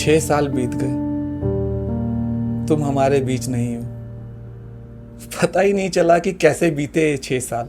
6 साल बीत गए, तुम हमारे बीच नहीं हो। पता ही नहीं चला कि कैसे बीते ये 6 साल।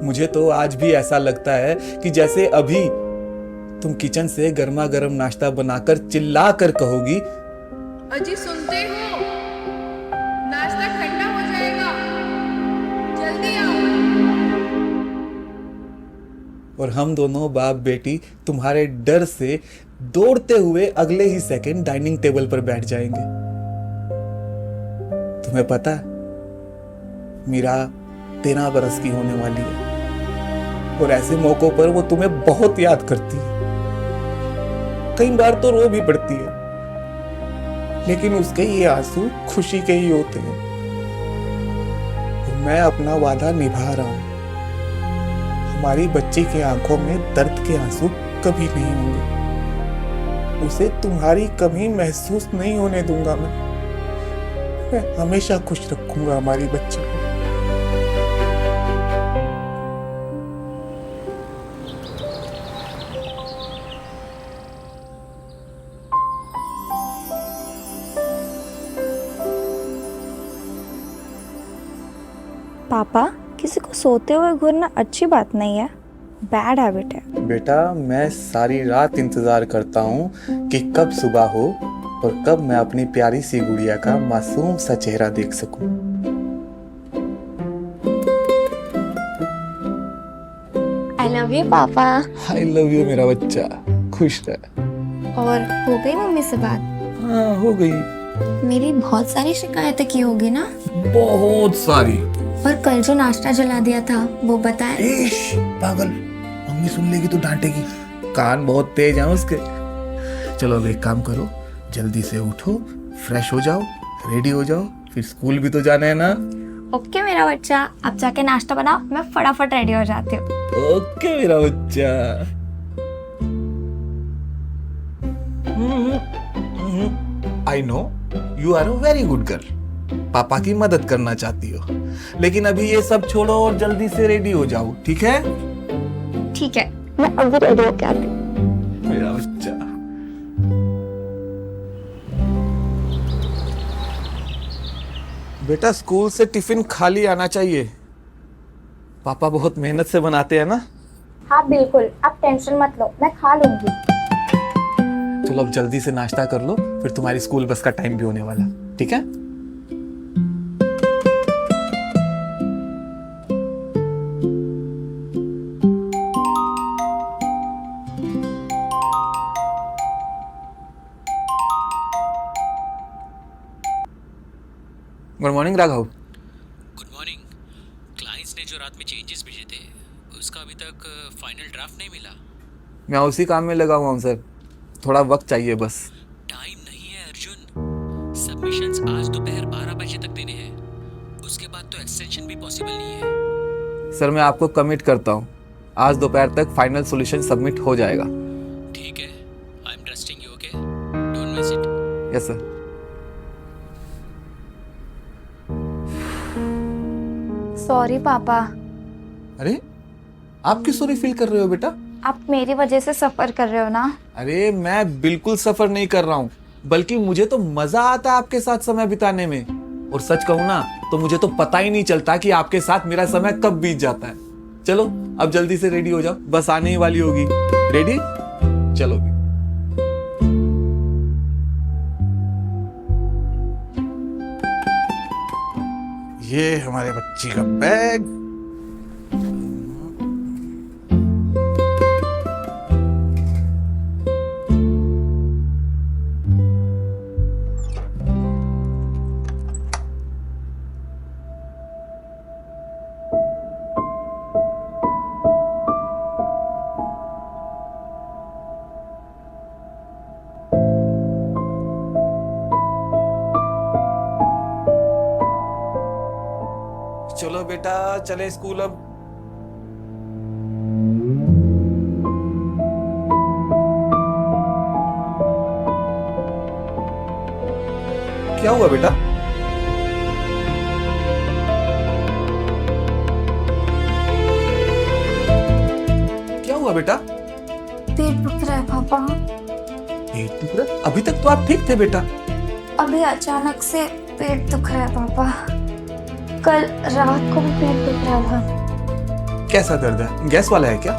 मुझे तो आज भी ऐसा लगता है कि जैसे अभी तुम किचन से गर्मा गर्म नाश्ता बनाकर चिल्ला कर कहोगी, अजी सुनते हो, नाश्ता ठंडा हो जाएगा, जल्दी आओ। और हम दोनों बाप बेटी तुम्हारे डर से दौड़ते हुए अगले ही सेकंड डाइनिंग टेबल पर बैठ जाएंगे। तुम्हें पता है, मीरा 13 बरस की होने वाली है और ऐसे मौकों पर वो तुम्हें बहुत याद करती है। कई बार तो रो भी पड़ती है, लेकिन उसके ये आंसू खुशी के ही होते हैं। और मैं अपना वादा निभा रहा हूं। हमारी बच्ची की आंखों में दर्द के आंसू कभी नहीं होंगे। उसे तुम्हारी कमी महसूस नहीं होने दूंगा। मैं हमेशा खुश रखूंगा हमारी बच्ची को। पापा, किसी को सोते हुए घूरना अच्छी बात नहीं है, बैड हैबिट है। बेटा, मैं सारी रात इंतजार करता हूँ कि कब सुबह हो और कब मैं अपनी प्यारी सी गुड़िया का मासूम सा चेहरा देख सकूं। आई लव यू पापा। आई लव यू मेरा बच्चा, खुश रह। और हो गई मम्मी से बात? हाँ, हो गई। मेरी बहुत सारी शिकायतें की होगी ना? बहुत सारी। और कल जो नाश्ता जला दिया था वो बताए? इश, पागल, मम्मी सुन लेगी तो डांटेगी। कान बहुत तेज हैं उसके। चलो अब एक काम करो, जल्दी से उठो, फ्रेश हो जाओ, रेडी हो जाओ, फिर स्कूल भी तो जाना है ना। ओके मेरा बच्चा, अब जाके नाश्ता बनाओ, मैं फटाफट रेडी हो जाती हूँ। ओके मेरा बच्चा। I know you are a very good girl. पापा की मदद करना चाहती हो, लेकिन अभी ये सब छोड़ो और जल्दी से रेडी हो जाओ, ठीक है? ठीक है, मैं अभी रेडी होके आती हूँ। मेरा बच्चा। बेटा, स्कूल से टिफिन खाली आना चाहिए। पापा बहुत मेहनत से बनाते हैं ना। हाँ बिल्कुल, आप टेंशन मत लो, मैं खा लूंगी। चलो अब जल्दी से नाश्ता कर लो, फिर तुम्हारी स्कूल बस का टाइम भी होने वाला, ठीक है? Good morning Raghav. Good morning. Clients ने जो रात में चेंजेस भेजे थे उसका अभी तक फाइनल ड्राफ्ट नहीं मिला। मैं उसी काम में लगा हुआ हूँ सर, थोड़ा वक्त चाहिए बस। टाइम नहीं है अर्जुन, सबमिशंस आज दोपहर 12 बजे तक देने हैं, उसके बाद तो एक्सटेंशन भी पॉसिबल नहीं है। सर मैं आपको कमिट करता हूँ, आज दोपहर तक फाइनल सॉल्यूशन सबमिट हो जाएगा। ठीक है, I am trusting you, okay, don't miss it. Yes sir. Sorry पापा। अरे, आप क्यों सॉरी फील कर रहे हो बेटा? आप मेरी वजह से सफर कर रहे हो ना? अरे मैं बिल्कुल सफर नहीं कर रहा हूँ, बल्कि मुझे तो मजा आता है आपके साथ समय बिताने में। और सच कहूँ ना तो मुझे तो पता ही नहीं चलता कि आपके साथ मेरा समय कब बीत जाता है। चलो अब जल्दी से रेडी हो जाओ, बस आने ही वाली होगी। रेडी? चलो भी। ये हमारे बच्ची का बैग। चलो बेटा, चले स्कूल अब। क्या हुआ बेटा? क्या हुआ बेटा? पेट दुख रहा है पापा। पेट दुख रहा है? अभी तक तो आप ठीक थे बेटा। अभी अचानक से पेट दुख रहा है पापा। कल रात को भी पेट दुख रहा था। कैसा दर्द है? गैस वाला है क्या?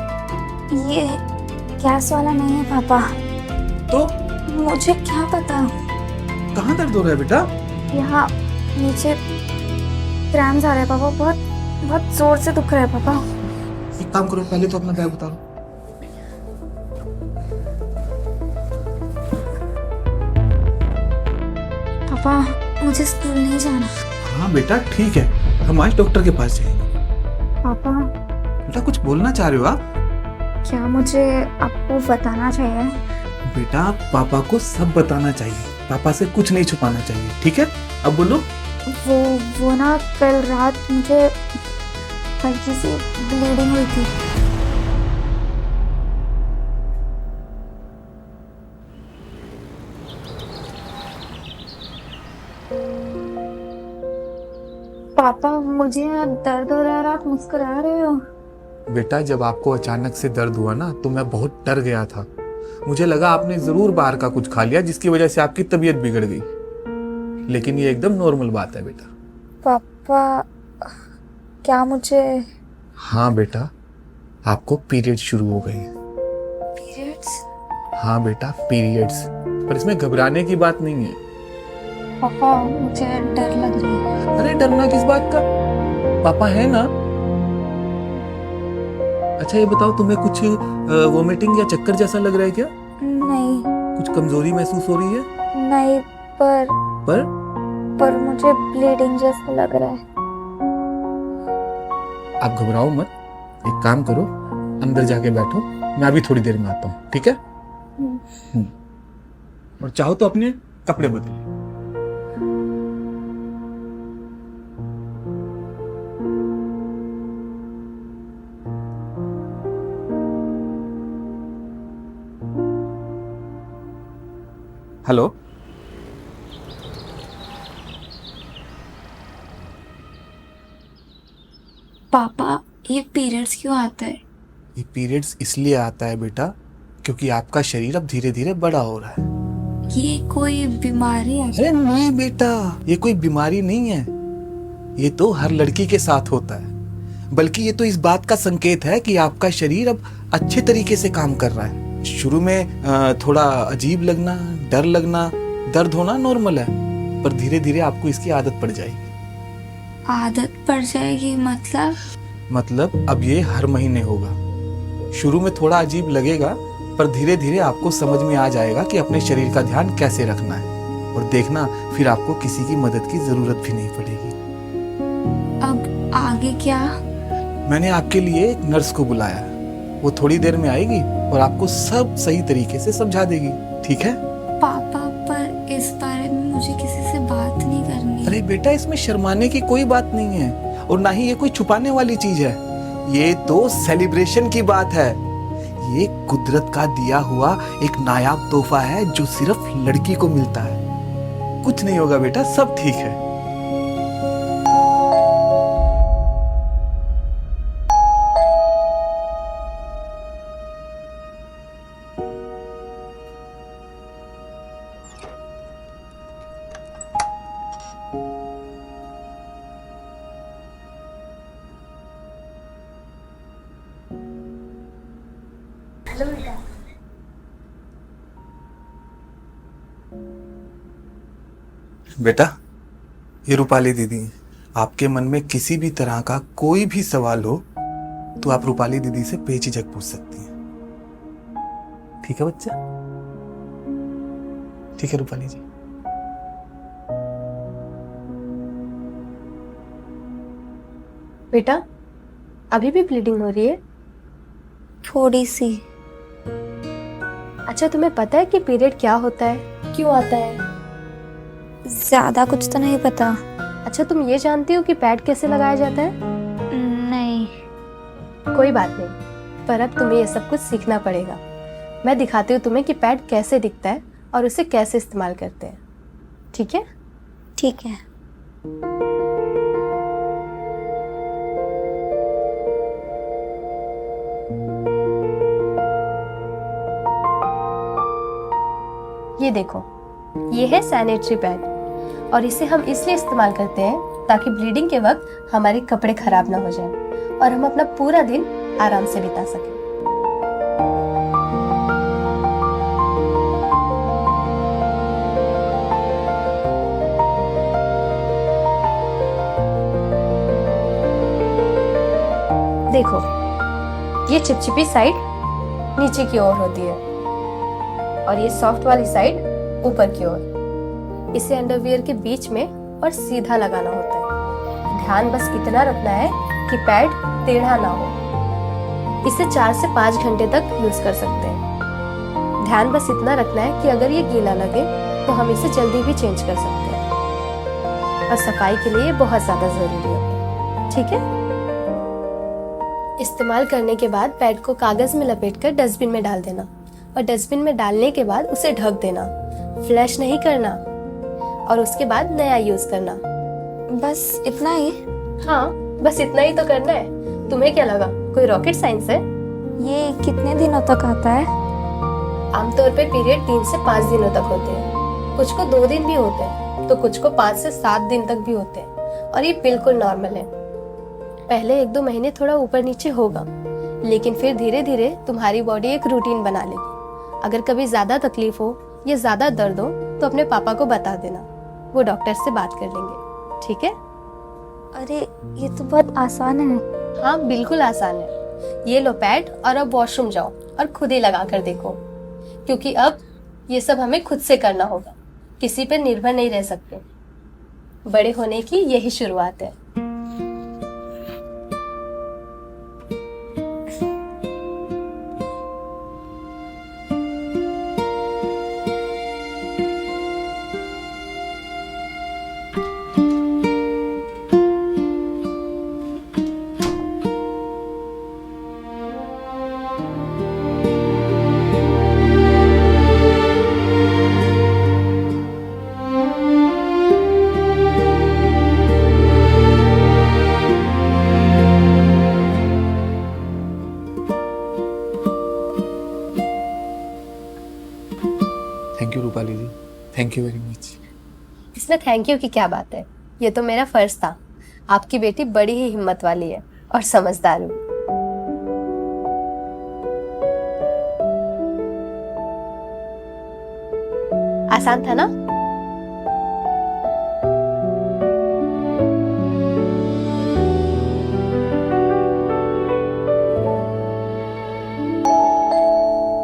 ये गैस वाला नहीं है पापा। तो मुझे क्या पता। कहाँ दर्द हो रहा है बेटा? यहाँ नीचे क्रैम्स आ रहे हैं पापा। बहुत बहुत जोर से दुख रहा है पापा। एक काम करो, पहले तो अपना बैग उतारो। पापा मुझे स्कूल नहीं जाना। हाँ बेटा ठीक है, हम आज डॉक्टर के पास जाएंगे। पापा बेटा कुछ बोलना चाह रहे हो आप? क्या मुझे आपको बताना चाहिए? बेटा पापा को सब बताना चाहिए, पापा से कुछ नहीं छुपाना चाहिए, ठीक है? अब बोलो। वो ना कल रात मुझे हल्की सी ब्लीडिंग हुई थी। पापा मुझे यहाँ दर्द हो रहा है और आप मुस्कुरा रहे हो। बेटा जब आपको अचानक से दर्द हुआ ना तो मैं बहुत डर गया था। मुझे लगा आपने जरूर बाहर का कुछ खा लिया जिसकी वजह से आपकी तबीयत बिगड़ गई, लेकिन ये एकदम नॉर्मल बात है बेटा। पापा क्या मुझे हाँ बेटा, आपको पीरियड शुरू हो गए हैं। पीरियड्स? हाँ बेटा पीरियड्स, पर इसमें घबराने की बात नहीं है। पापा मुझे डर लग रही है। अरे डरना किस बात का, पापा है ना। अच्छा ये बताओ, तुम्हें कुछ वोमिटिंग या चक्कर जैसा लग रहा है क्या? नहीं कुछ कमजोरी महसूस हो रही है? नहीं, पर पर मुझे ब्लीडिंग जैसा लग रहा है। आप घबराओ मत, एक काम करो, अंदर जाके बैठो, मैं अभी थोड़ी देर में आता हूँ, ठीक है? और चाहो तो अपने कपड़े बदलो। हेलो, पापा ये पीरियड्स क्यों आता है? ये पीरियड्स इसलिए आता है बेटा क्योंकि आपका शरीर अब धीरे धीरे बड़ा हो रहा है। ये कोई बीमारी है? अरे नहीं बेटा, ये कोई बीमारी नहीं है, ये तो हर लड़की के साथ होता है। बल्कि ये तो इस बात का संकेत है कि आपका शरीर अब अच्छे तरीके से काम कर रहा है। शुरू में थोड़ा अजीब लगना, डर लगना, दर्द होना नॉर्मल है, पर धीरे धीरे आपको इसकी आदत पड़ जाएगी। आदत पड़ जाएगी मतलब अब ये हर महीने होगा। शुरू में थोड़ा अजीब लगेगा, पर धीरे धीरे आपको समझ में आ जाएगा कि अपने शरीर का ध्यान कैसे रखना है, और देखना फिर आपको किसी की मदद की जरूरत भी नहीं पड़ेगी। अब आगे क्या? मैंने आपके लिए एक नर्स को बुलाया है, वो थोड़ी देर में आएगी और आपको सब सही तरीके से समझा देगी, ठीक है? पापा पर इस बारे में मुझे किसी से बात नहीं करनी। अरे बेटा इसमें शर्माने की कोई बात नहीं है, और ना ही ये कोई छुपाने वाली चीज है। ये तो सेलिब्रेशन की बात है। ये कुदरत का दिया हुआ एक नायाब तोहफा है जो सिर्फ लड़की को मिलता है। कुछ नहीं होगा बेटा, सब ठीक है। बेटा ये रूपाली दीदी हैं। आपके मन में किसी भी तरह का कोई भी सवाल हो तो आप रूपाली दीदी से बेझिझक पूछ सकती हैं, ठीक है बच्चा? ठीक है रूपाली जी। बेटा अभी भी ब्लीडिंग हो रही है? थोड़ी सी। अच्छा तुम्हें पता है कि पीरियड क्या होता है, क्यों आता है? ज्यादा कुछ तो नहीं पता। अच्छा तुम ये जानती हो कि पैड कैसे लगाया जाता है? नहीं। कोई बात नहीं, पर अब तुम्हें ये सब कुछ सीखना पड़ेगा। मैं दिखाती हूँ तुम्हें कि पैड कैसे दिखता है और उसे कैसे इस्तेमाल करते हैं, ठीक है? ठीक है। ये देखो, ये है सैनिटरी पैड और इसे हम इसलिए इस्तेमाल करते हैं ताकि ब्लीडिंग के वक्त हमारे कपड़े खराब ना हो जाए और हम अपना पूरा दिन आराम से बिता सकें। देखो, ये चिपचिपी साइड नीचे की ओर होती है और ये सॉफ्ट वाली साइड ऊपर की ओर। इसे अंडरवियर के बीच में और सीधा लगाना होता है। ध्यान बस इतना रखना है कि पैड टेढ़ा ना हो। इसे 4 से 5 घंटे तक यूज कर सकते हैं। ध्यान बस इतना रखना है कि अगर ये गीला लगे तो हम इसे जल्दी भी चेंज कर सकते हैं और सफाई के लिए बहुत ज्यादा जरूरी है। ठीक है? इस्तेमाल करने के बाद पैड को कागज में लपेटकर डस्टबिन में डाल देना और डस्टबिन में डालने के बाद उसे ढक देना। फ्लैश नहीं करना और उसके बाद नया यूज करना। बस इतना ही? हाँ, बस इतना ही तो करना है। तुम्हें क्या लगा कोई रॉकेट साइंस है? ये कितने दिनों तक आता है? आमतौर पे पीरियड 3 से 5 दिनों तक होते हैं। कुछ को 2 दिन भी होते हैं तो कुछ को 5 से 7 दिन तक भी होते हैं और ये बिल्कुल नॉर्मल है। पहले 1-2 महीने थोड़ा ऊपर नीचे होगा, लेकिन फिर धीरे धीरे तुम्हारी बॉडी एक रूटीन बना लेगी। अगर कभी ज्यादा तकलीफ हो या ज्यादा दर्द हो तो अपने पापा को बता देना, वो डॉक्टर से बात कर लेंगे। ठीक है? अरे ये तो बहुत आसान है। हाँ, बिल्कुल आसान है। ये लो पैड और अब वॉशरूम जाओ और खुद ही लगा कर देखो, क्योंकि अब ये सब हमें खुद से करना होगा, किसी पर निर्भर नहीं रह सकते। बड़े होने की यही शुरुआत है। Thank you Rupali ji, thank you very much. इसमें थैंक यू की क्या बात है? ये तो मेरा फर्ज था। आपकी बेटी बड़ी ही हिम्मत वाली है और समझदार भी। आसान था ना?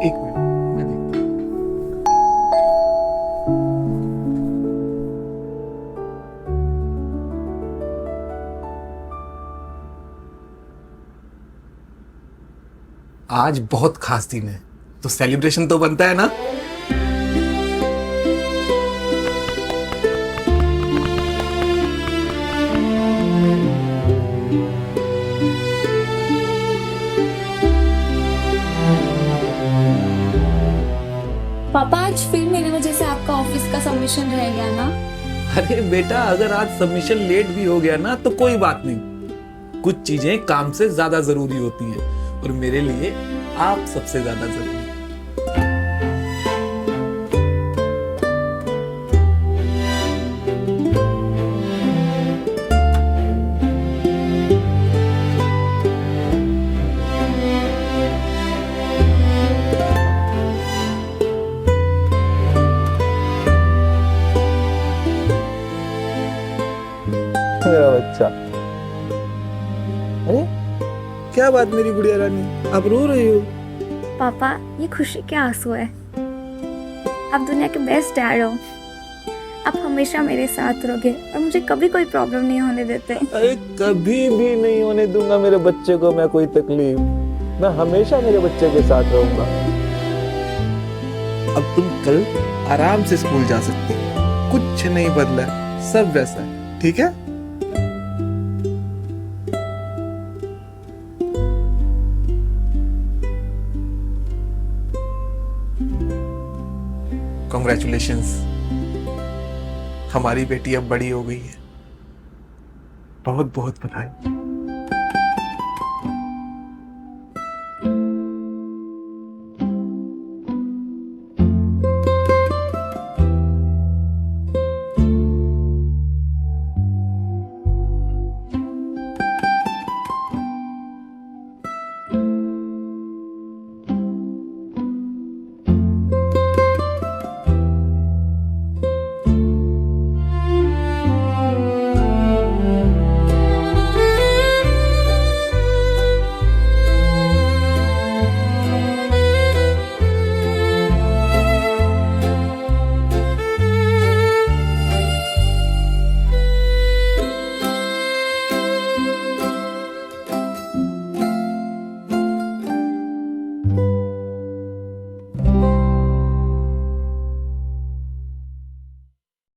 एक मिनट, मैं देखता हूँ। आज बहुत खास दिन है तो सेलिब्रेशन तो बनता है ना। पापा आज फिर मेरी वजह से आपका ऑफिस का सबमिशन रह गया ना? अरे बेटा, अगर आज सबमिशन लेट भी हो गया ना तो कोई बात नहीं। कुछ चीजें काम से ज्यादा जरूरी होती हैं और मेरे लिए आप सबसे ज्यादा जरूरी। मेरा बच्चा। अरे क्या बात मेरी गुड़िया रानी, आप रो रही हो? पापा ये खुशी के आंसू है। आप दुनिया के बेस्ट डैड हो। आप हमेशा मेरे साथ रहोगे और मुझे कभी कोई प्रॉब्लम नहीं होने देते। अरे कभी भी नहीं होने दूंगा मेरे बच्चे को मैं कोई तकलीफ। मैं हमेशा मेरे बच्चे के साथ रहूंगा। अब तुम कल आराम से स्कूल जा सकती हो। कुछ नहीं बदला, सब वैसा है। ठीक है? कॉन्ग्रेचुलेशंस, हमारी बेटी अब बड़ी हो गई है। बहुत बहुत बधाई।